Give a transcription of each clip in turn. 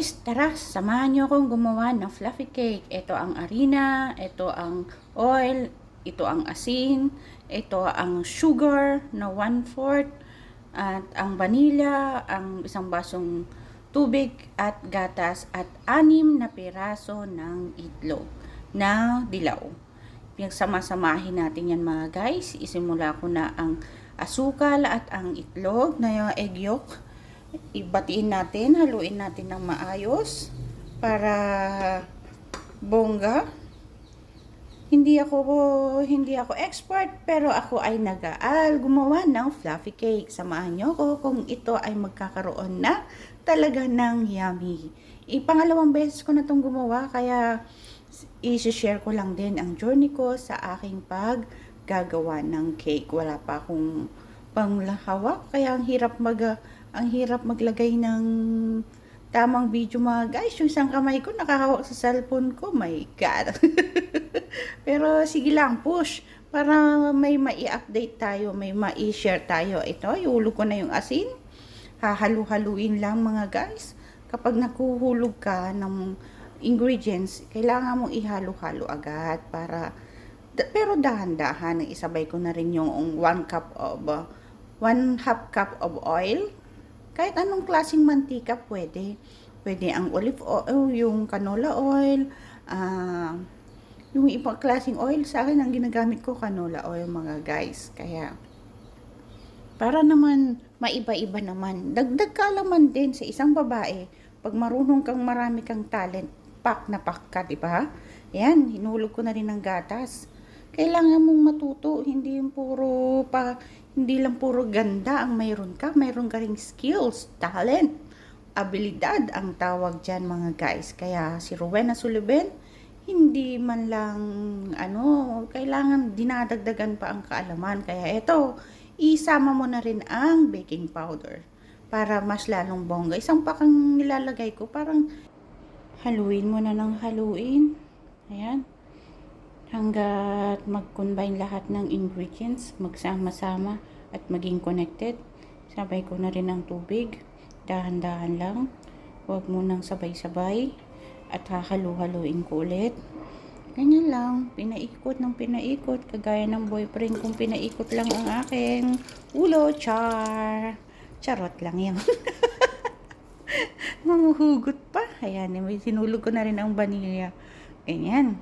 guys, tara, samahan nyo akong gumawa ng fluffy cake. Ito ang harina, ito ang oil, ito ang asin, ito ang sugar na 1/4, at ang vanilla, ang isang basong tubig at gatas, at 6 na piraso ng itlog na dilaw. Pinagsama-samahin natin yan mga guys. Isimula ko na ang asukal at ang itlog na egg yolk. Ibatiin natin, haluin natin ng maayos para bongga. Hindi ako expert, pero ako ay nag-aaral gumawa ng fluffy cake. Samahan niyo ko kung ito ay magkakaroon na talaga ng yummy. Pangalawang beses ko na itong gumawa, kaya i-share ko lang din ang journey ko sa aking paggagawa ng cake. Wala pa akong panglahawak, kaya ang hirap maglagay ng tamang video mga guys. Yung isang kamay ko nakahawak sa cellphone ko, my god. Pero sige lang, push para may mai-update tayo, may mai-share tayo. Ito, ihulog ko na yung asin. Hahalu-haluin lang mga guys. Kapag nakuhulog ka ng ingredients, kailangan mong ihalo-halo agad pero dahan-dahan. Isabay ko na rin yung 1 half cup of oil. Kahit anong klaseng mantika pwede. Pwede ang olive oil, yung canola oil, yung ibang klaseng oil. Sa akin, ang ginagamit ko, canola oil mga guys. Kaya, para naman, maiba-iba naman. Dagdag kaalaman din sa isang babae. Pag marunong kang, marami kang talent, pak na pak ka, diba? Yan, hinulog ko na rin ng gatas. Kailangan mong matuto, hindi lang puro ganda ang mayroon ka ring skills, talent, abilidad ang tawag diyan mga guys. Kaya si Rowena Sullivan, hindi man lang kailangan dinadagdagan pa ang kaalaman. Kaya ito, isama mo na rin ang baking powder para mas lalong bongga. Isang pakang nilalagay ko, parang haluin mo na ng haluin. Ayan. Hanggat mag-combine lahat ng ingredients, magsama-sama at maging connected. Sabay ko na rin ang tubig. Dahan-dahan lang. Huwag mo nang sabay-sabay. At hahalu-haluin ko ulit. Ganyan lang. Pinaikot ng pinaikot. Kagaya ng boyfriend kong pinaikot lang ang aking ulo. Char! Charot lang yun. Mamuhugot pa. Ayan. Sinulog ko na rin ang vanilla. Ganyan.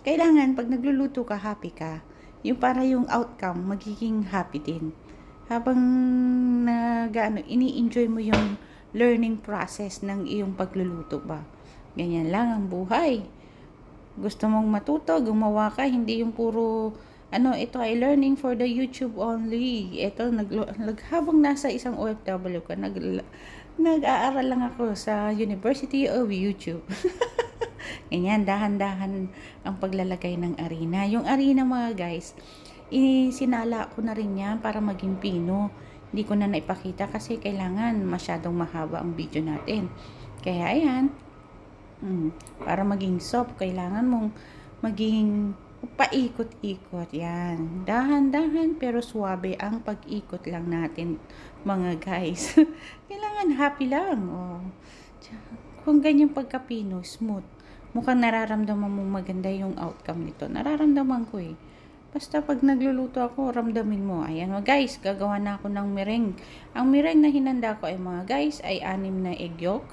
Kailangan pag nagluluto ka, happy ka. Yung para yung outcome, magiging happy din. Habang ini-enjoy mo yung learning process ng iyong pagluluto ba. Ganyan lang ang buhay. Gusto mong matuto, gumawa ka, hindi yung puro, ito ay learning for the YouTube only. Ito, habang nasa isang OFW ka, nag-aaral lang ako sa University of YouTube. Ganyan, dahan-dahan ang paglalagay ng harina. Yung harina mga guys, sinala ko na rin yan para maging pino. Hindi ko na naipakita kasi kailangan masyadong mahaba ang video natin. Kaya ayan, para maging soft, kailangan mong maging paikot-ikot. Yan, dahan-dahan pero suwabe ang pag-ikot lang natin mga guys. Kailangan happy lang. Oh. Kung ganyan pagka-pino, smooth. Mukhang nararamdaman mong maganda yung outcome nito. Nararamdaman ko eh. Basta pag nagluluto ako, ramdamin mo. Ayan mga guys, gagawa na ako ng meringue. Ang meringue na hinanda ko ay mga guys, ay 6 na egg yolk.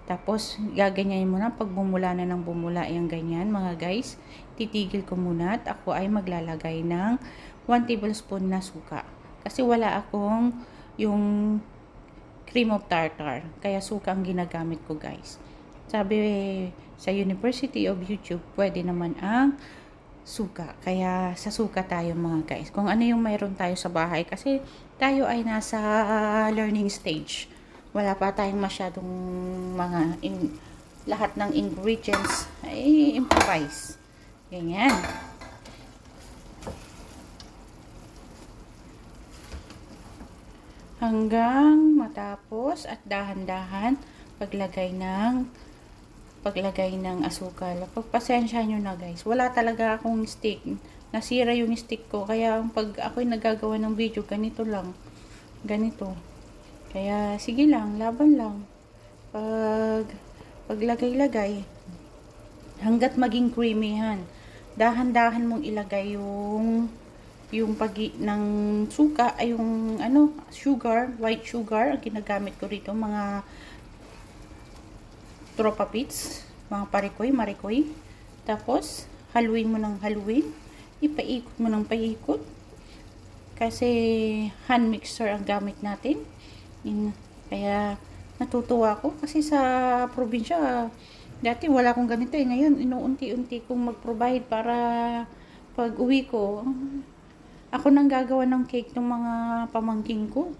Tapos, gaganyayin mo na. Pag bumula na ng bumula, yung ganyan mga guys. Titigil ko muna at ako ay maglalagay ng 1 tablespoon na suka. Kasi wala akong yung cream of tartar. Kaya suka ang ginagamit ko guys. Sabi sa University of YouTube, pwede naman ang suka. Kaya sa suka tayo mga guys. Kung ano yung mayroon tayo sa bahay. Kasi tayo ay nasa learning stage. Wala pa tayong masyadong lahat ng ingredients ay improvise. Ganyan. Hanggang matapos at dahan-dahan paglagay ng asukal. Pagpasensya nyo na guys. Wala talaga akong stick. Nasira yung stick ko. Kaya pag ako'y nagagawa ng video, ganito lang. Ganito. Kaya sige lang, laban lang. Pag paglagay-lagay, hanggat maging creamy yan. Dahan-dahan mong ilagay yung pagi ng suka, ay yung sugar, white sugar. Ang ginagamit ko rito, mga tropa pits, mga parikoy, marikoy. Tapos, haluin mo ng haluin. Ipaikot mo ng paikot. Kasi, hand mixer ang gamit natin. Kaya, natutuwa ko. Kasi sa probinsya, dati wala akong ganito eh. Ngayon, inuunti-unti kong mag-provide para pag uwi ko, ako nang gagawa ng cake ng mga pamangking ko.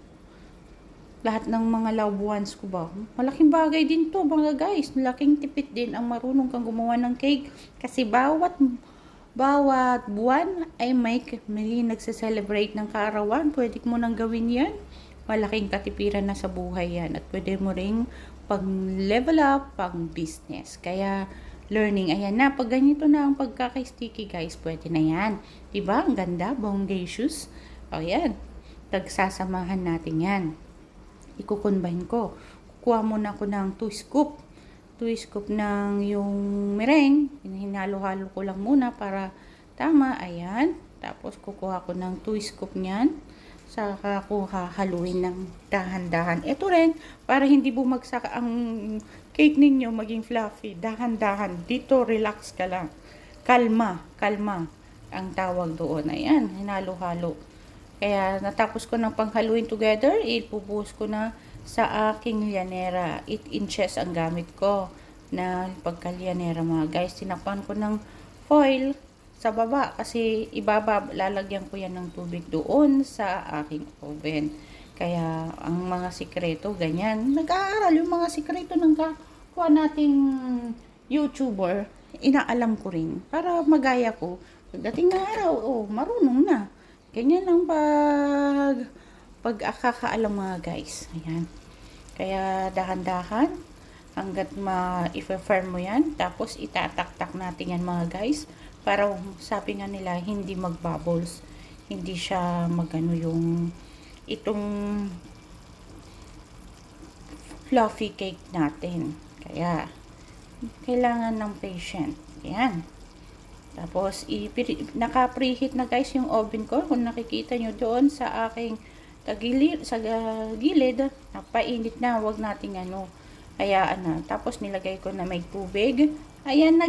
Lahat ng mga loved ones ko ba. Malaking bagay din to mga guys. Malaking tipid din ang marunong kang gumawa ng cake. Kasi bawat buwan ay may nagse-celebrate ng kaarawan. Pwede mo nang gawin yan. Malaking katipiran na sa buhay yan. At pwede mo ring pang-level up, pang-business. Kaya, learning. Ayan na. Pag ganito na ang pagkaka-sticky, guys, pwede na yan. Diba? Ang ganda. Bongacious. O, yan. Tagsasamahan natin yan. Ikukunbahin ko. Kukuha muna ako ng 2 scoop. 2 scoop ng yung meringue. Hinalo-halo ko lang muna para tama. Ayan. Tapos, kukuha ko ng 2 scoop niyan. Saka ko hahaluin ng dahan-dahan. Ito rin, para hindi bumagsak ang cake ninyo maging fluffy. Dahan-dahan. Dito, relax ka lang. Kalma. Kalma ang tawag doon. Ayan, hinalo-halo. Kaya, natapos ko ng panghaluin together, ipubuhos ko na sa aking lianera. 8 inches ang gamit ko na pagka-lianera mga guys. Tinakpan ko ng foil sa baba kasi ibaba, lalagyan ko yan ng tubig doon sa aking oven. Kaya ang mga sikreto ganyan, nag-aaral yung mga sikreto ng kuha nating YouTuber, inaalam ko rin para magaya ko pagdating ng araw, marunong na. Ganyan lang pag akakaalam mga guys. Ayan. Kaya dahan-dahan hanggat ma-firm mo yan, tapos itatak-tak natin yan mga guys. Para sabi nga nila, hindi mag-bubbles. Hindi siya magano yung itong fluffy cake natin. Kaya, kailangan ng patient. Ayan. Tapos, naka-preheat na guys yung oven ko. Kung nakikita nyo doon sa aking gilid, napainit na. Huwag nating Tapos, nilagay ko na may tubig. Ayan na.